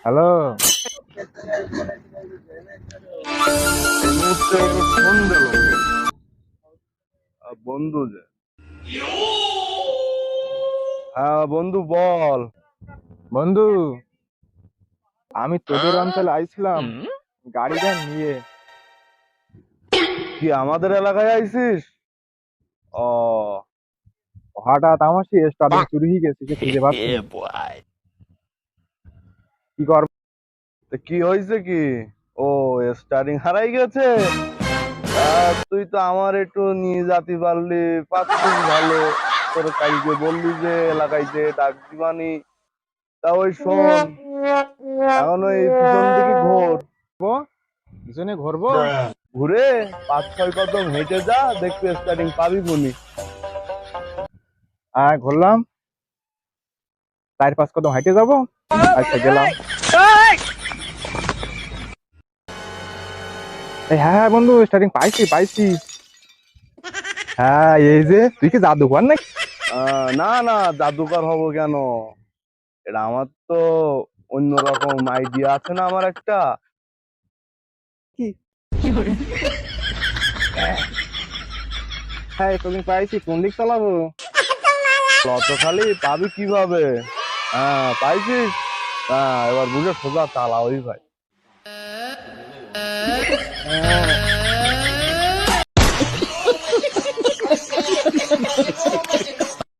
Hello, phone দিল বন্ধু যে। হ্যাঁ বন্ধু বল। বন্ধু, আমি তোদের অঞ্চলে আইছিলাম গাড়ি ভ্যান নিয়ে। কি আমাদের এলাকায় আইছিস? ও হঠাৎ আমার সেই স্টার্টিং চুরি হয়ে গেছে, সে খুঁজে পাচ্ছি না। কি কর? তা কি হয়েছে কি? ও স্টারিং হারাই গেছে। তুই তো আমার একটু নিয়ে যেতে পারলি, পাচ্ছিস ভালো। তোর কালকে বললি যে এলাকায় যে ডাক দিবানি। তা ওই শোন, এখন ওই পিছন দিকে ঘোর। পিছনে ঘুরবো? ঘুরে 5-6 কদম হেঁটে যা, দেখবি স্টারিং পাবি বলি। ঘুরলাম, 4-5 কদম হাইটে যাবো। আচ্ছা, গেলাম। হ্যাঁ হ্যাঁ বন্ধু, স্টার্টিং পাইছি পাইছি। হ্যাঁ, এই যে তুই কি জাদুকর নাকি? না না, জাদুকর হব কেন? এটা আমার তো অন্যরকম আইডিয়া আছে না আমার একটা। কি? হ্যাঁ, তুমি পাইছি, কোন দিক চালাবো? অত খালি পাবি কিভাবে? হ্যাঁ পাইছিস। হ্যাঁ এবার বুঝে সোজা চালা ওই ভাই। হ্যাঁ,